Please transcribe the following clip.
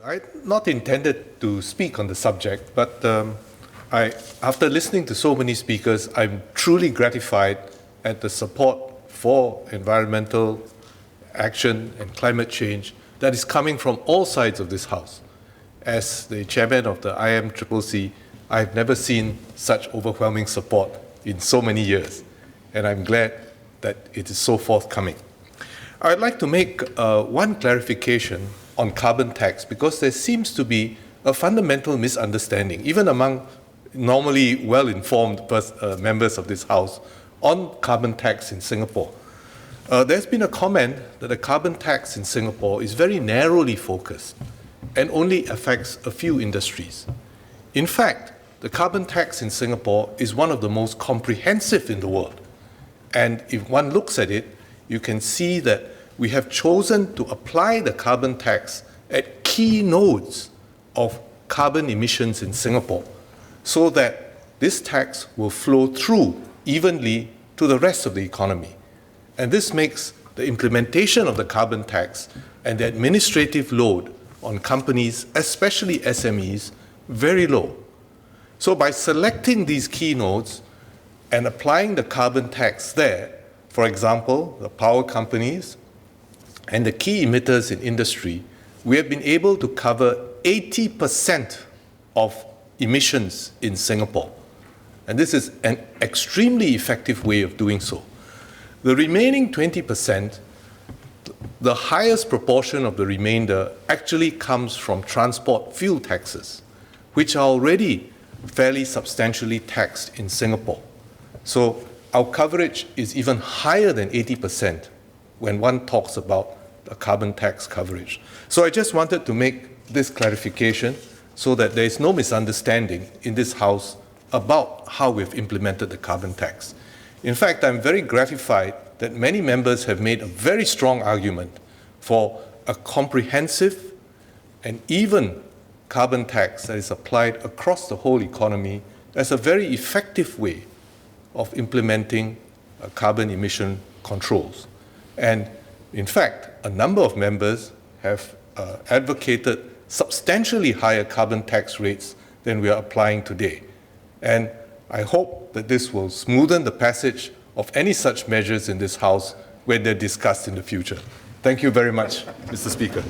I not intended to speak on the subject, but after listening to so many speakers, I'm truly gratified at the support for environmental action and climate change that is coming from all sides of this House. As the chairman of the IMCCC, I've never seen such overwhelming support in so many years, and I'm glad that it is so forthcoming. I'd like to make one clarification on carbon tax, because there seems to be a fundamental misunderstanding, even among normally well-informed members of this House, on carbon tax in Singapore. There's been a comment that the carbon tax in Singapore is very narrowly focused and only affects a few industries. In fact, the carbon tax in Singapore is one of the most comprehensive in the world. And if one looks at it, you can see that we have chosen to apply the carbon tax at key nodes of carbon emissions in Singapore, so that this tax will flow through evenly to the rest of the economy. And this makes the implementation of the carbon tax and the administrative load on companies, especially SMEs, very low. So by selecting these key nodes and applying the carbon tax there, for example, the power companies and the key emitters in industry, we have been able to cover 80% of emissions in Singapore. And this is an extremely effective way of doing so. The remaining 20%, the highest proportion of the remainder actually comes from transport fuel taxes, which are already fairly substantially taxed in Singapore. So our coverage is even higher than 80% when one talks about a carbon tax coverage. So I just wanted to make this clarification so that there is no misunderstanding in this House about how we've implemented the carbon tax. In fact, I'm very gratified that many members have made a very strong argument for a comprehensive and even carbon tax that is applied across the whole economy as a very effective way of implementing carbon emission controls. And in fact, a number of members have advocated substantially higher carbon tax rates than we are applying today. And I hope that this will smoothen the passage of any such measures in this House when they're discussed in the future. Thank you very much, Mr. Speaker.